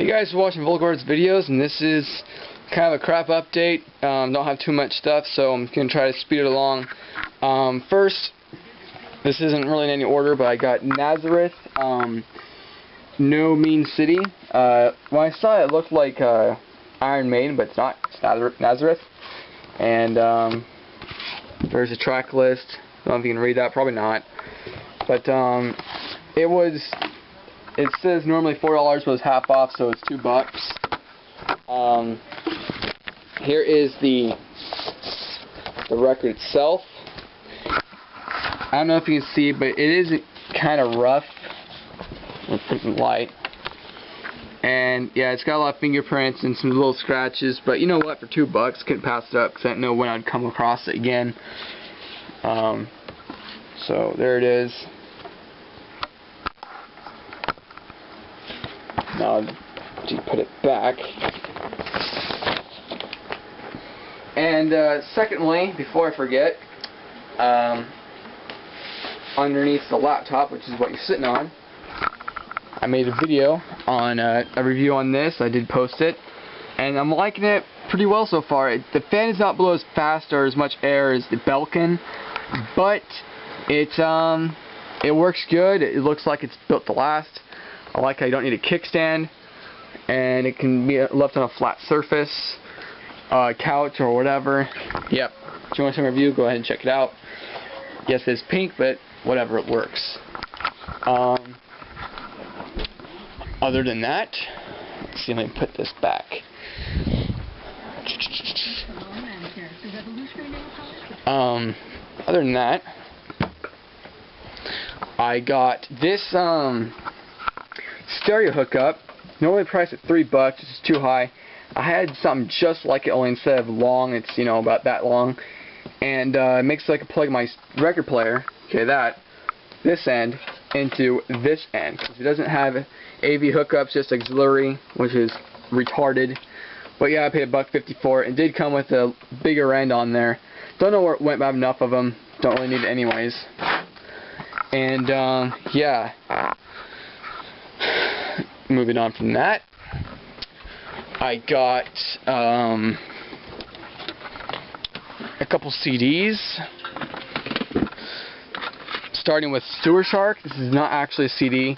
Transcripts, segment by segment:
Hey guys, for watching Volgard's videos, and this is kind of a crap update. Don't have too much stuff, so I'm going to try to speed it along. First, this isn't really in any order, but I got Nazareth, No Mean City. When I saw it, it looked like Iron Maiden, but it's not. It's Nazareth. And there's a track list. I don't know if you can read that, probably not. But it says normally $4, but it's half off, so it's $2. Here is the record itself. I don't know if you can see, but it is kind of rough. It's pretty light. And yeah, it's got a lot of fingerprints and some little scratches, but you know what, for $2, couldn't pass it up because I didn't know when I'd come across it again. So there it is. Now to put it back. And secondly, before I forget, underneath the laptop, which is what you're sitting on, I made a video on a review on this. I did post it, and I'm liking it pretty well so far. The fan does not blow as fast or as much air as the Belkin, but it works good. It looks like it's built to last. I like how you don't need a kickstand, and it can be left on a flat surface, couch or whatever. Yep. If you want some review, go ahead and check it out. Yes, it's pink, but whatever, it works. Other than that, let's see if I can put this back. Other than that, I got this stereo hookup. Normally priced at $3, which is too high. I had something just like it, only instead of long, it's about that long, and it makes it so I can plug my record player, this end, into this end. It doesn't have AV hookups, just auxiliary, which is retarded. But yeah, I paid $1.50 for it. It did come with a bigger end on there. Don't know where it went, but I have enough of them. Don't really need it anyways. And yeah. Moving on from that, I got a couple CDs. Starting with Sewer Shark. This is not actually a CD.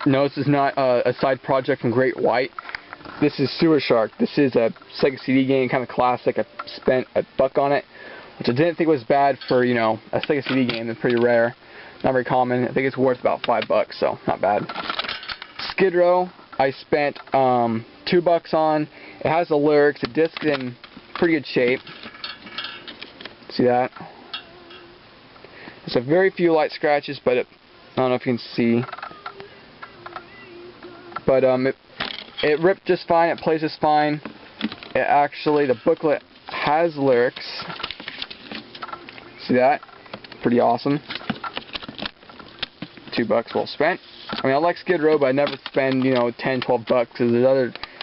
No, this is not a side project from Great White. This is Sewer Shark. This is a Sega CD game, kind of classic. I spent $1 on it, which I didn't think was bad for, a Sega CD game. It's pretty rare, not very common. I think it's worth about $5, so not bad. Skid Row, I spent $2 on. It has the lyrics. The disc is in pretty good shape. See that? There's a very few light scratches, but I don't know if you can see. But it ripped just fine. It plays just fine. The booklet has lyrics. See that? Pretty awesome. $2 well spent. I mean, I like Skid Row, but I never spend, $10, $12 because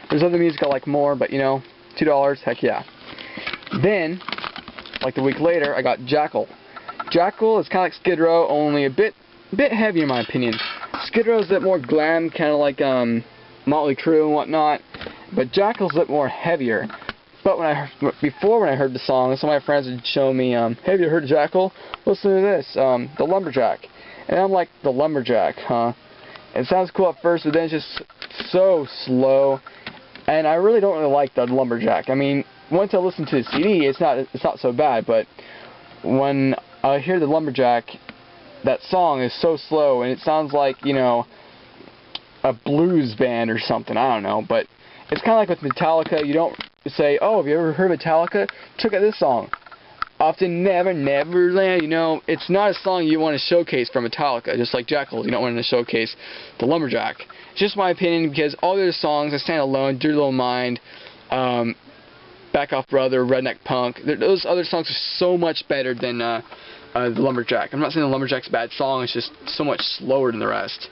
there's other music I like more, but, $2, heck yeah. Then, like a week later, I got Jackal. Jackal is kind of like Skid Row, only a bit heavier in my opinion. Skid Row is a bit more glam, kind of like Motley Crue and whatnot, but Jackal's a bit more heavier. But when I heard the song, some of my friends would show me, hey, have you heard Jackal? Listen to this, The Lumberjack. And I'm like, The Lumberjack, huh? It sounds cool at first, but then it's just so slow, and I really don't really like The Lumberjack. I mean, once I listen to the CD, it's not so bad, but when I hear The Lumberjack, that song is so slow, and it sounds like, a blues band or something, I don't know, but it's kind of like with Metallica. You don't say, oh, have you ever heard Metallica? Check out this song. Often Never, Neverland, it's not a song you want to showcase from Metallica, just like Jackal, you don't want to showcase The Lumberjack. It's just my opinion, because all their songs, I Stand Alone, Dirty Little Mind, Back Off Brother, Redneck Punk, those other songs are so much better than The Lumberjack. I'm not saying The Lumberjack's a bad song, it's just so much slower than the rest.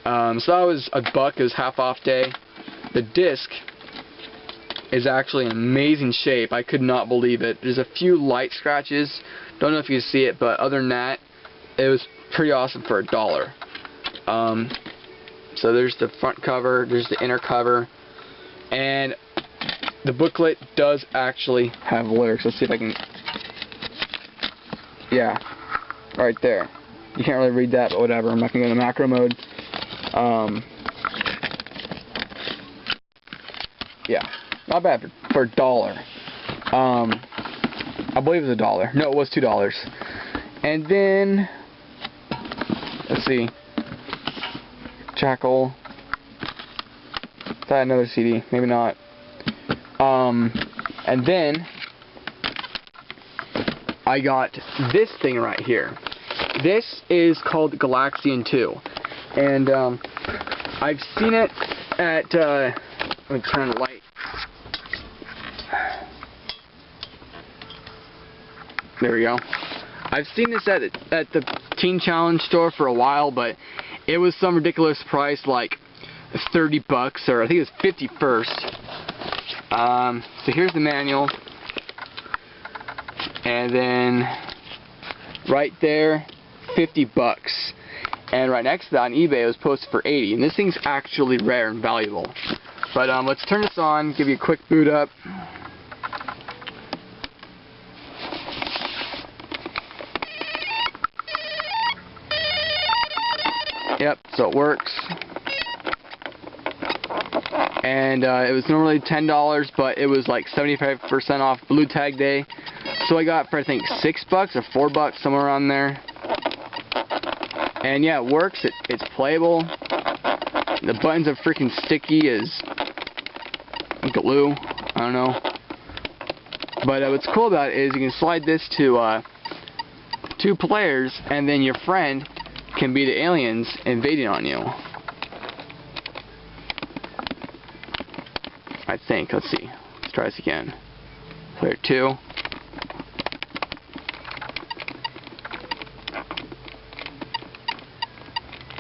So that was $1, it was half off day. The disc is actually in amazing shape. I could not believe it. There's a few light scratches. Don't know if you can see it, but other than that, it was pretty awesome for $1. So there's the front cover, there's the inner cover, and the booklet does actually have lyrics. Let's see if I can, yeah, right there. You can't really read that, but whatever. I'm not going to go into macro mode. Yeah, not bad for $1. I believe it was $1. No, it was $2. And then, let's see, Jackal. Is that another CD? Maybe not. And then I got this thing right here. This is called Galaxian 2, and I've seen it at. Let me turn the light. There we go. I've seen this at the Teen Challenge store for a while, but it was some ridiculous price, like $30, or I think it was 50 first. So here's the manual, and then right there, $50. And right next to that on eBay, it was posted for $80. And this thing's actually rare and valuable. But let's turn this on, give you a quick boot up. Yep, so it works. And it was normally $10, but it was like 75% off Blue Tag Day. So I got for, I think, $6 or $4, somewhere around there. And yeah, it works. It's playable. The buttons are freaking sticky as glue. I don't know. But what's cool about it is you can slide this to 2 players, and then your friend can be the aliens invading on you. I think. Let's see. Let's try this again. Player 2.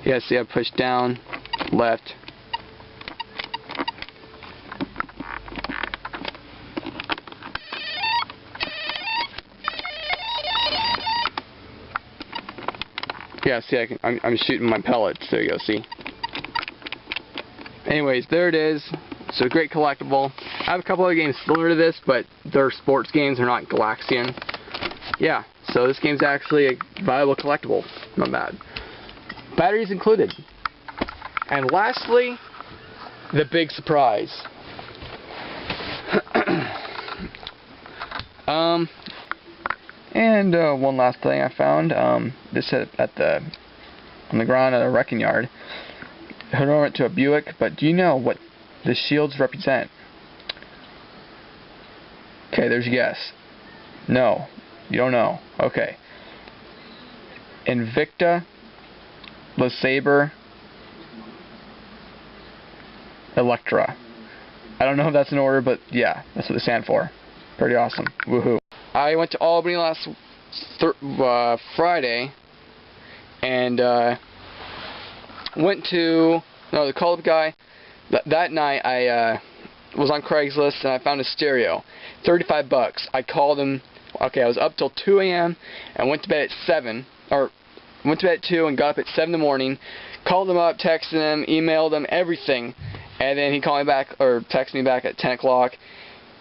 Yeah, see, I push down, left. Yeah, see, I'm shooting my pellets. There you go, see. Anyways, there it is. So, great collectible. I have a couple other games similar to this, but they're sports games. They're not Galaxian. Yeah, so this game's actually a viable collectible. Not bad. Batteries included. And lastly, the big surprise. And one last thing I found. This on the ground at a wrecking yard. Head over to a Buick, but do you know what the shields represent? Okay, there's your guess. No, you don't know. Okay. Invicta, LeSabre, Electra. I don't know if that's in order, but yeah, that's what they stand for. Pretty awesome. Woohoo. I went to Albany last Friday, and they called up a guy. That night I was on Craigslist and I found a stereo. $35. I called him. Okay, I was up till 2 a.m. and went to bed at 7, or went to bed at 2 and got up at 7 in the morning. Called him up, texted him, emailed him, everything, and then he called me back, or texted me back at 10 o'clock.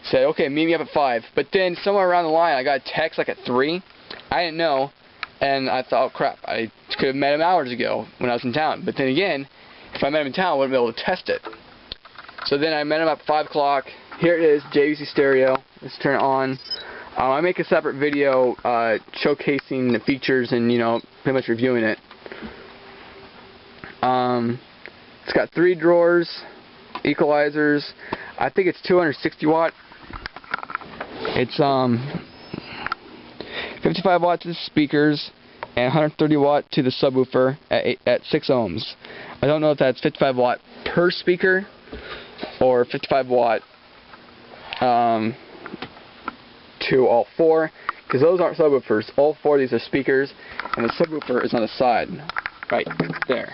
Said, okay, meet me up at 5. But then somewhere around the line, I got a text like at 3. I didn't know, and I thought, oh crap, I could have met him hours ago when I was in town. But then again, if I met him in town, I wouldn't be able to test it. So then I met him at 5 o'clock. Here it is, JVC stereo. Let's turn it on. I make a separate video showcasing the features and, you know, pretty much reviewing it. It's got 3 drawers, equalizers. I think it's 260 watt. It's 55 watts to the speakers and 130 watt to the subwoofer at 6 ohms. I don't know if that's 55 watt per speaker or 55 watt to all 4, because those aren't subwoofers. All 4 of these are speakers, and the subwoofer is on the side, right there.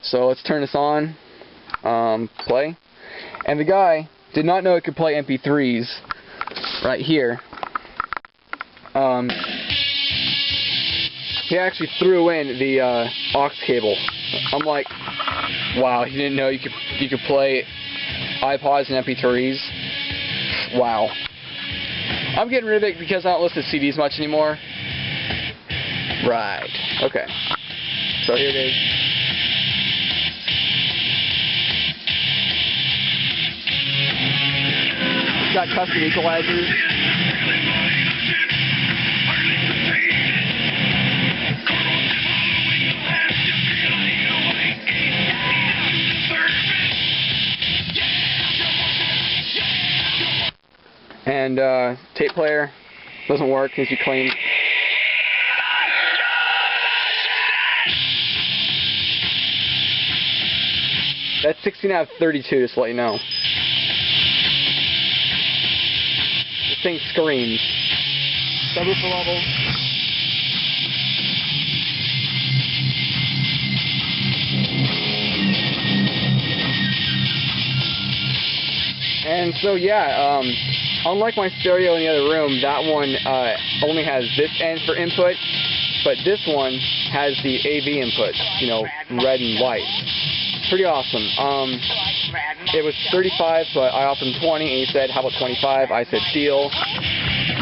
So let's turn this on, play. And the guy did not know it could play MP3s right here. He actually threw in the aux cable. I'm like, Wow, you didn't know you could play iPods and MP3s? Wow. I'm getting rid of it because I don't listen to CDs much anymore. Right. Okay. So here it is. It's got custom equalizers. And tape player doesn't work as you claimed. That's 16 out of 32, just to let you know. This thing screams. Subwoofer level. And so yeah, unlike my stereo in the other room, that one only has this end for input, but this one has the AV input, you know, red and white. Pretty awesome. It was 35, but I offered him 20, and he said, how about 25? I said, deal.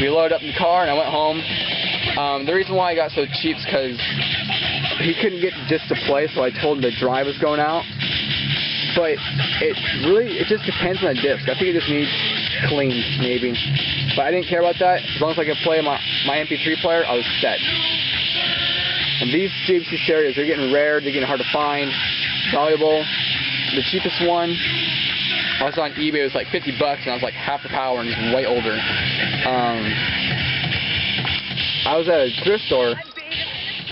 We loaded up in the car, and I went home. The reason why I got so cheap is because he couldn't get the disc to play, so I told him the drive was going out. But it just depends on the disc. I think it just needs cleaned, maybe. But I didn't care about that. As long as I could play my MP3 player, I was set. And these CBC stereos, they're getting rare, they're getting hard to find, valuable. The cheapest one, I was on eBay, it was like 50 bucks, and I was like half the power and just way older. I was at a thrift store,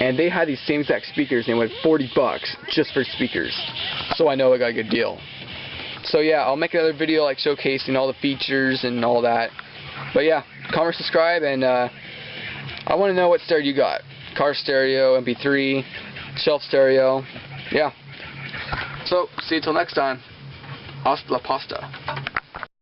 and they had these same exact speakers, and they went 40 bucks just for speakers. So I know I got a good deal. So yeah, I'll make another video like showcasing all the features and all that. But yeah, comment, subscribe, and I want to know what stereo you got. Car stereo, MP3, shelf stereo. Yeah. So, see you till next time. Hasta la pasta.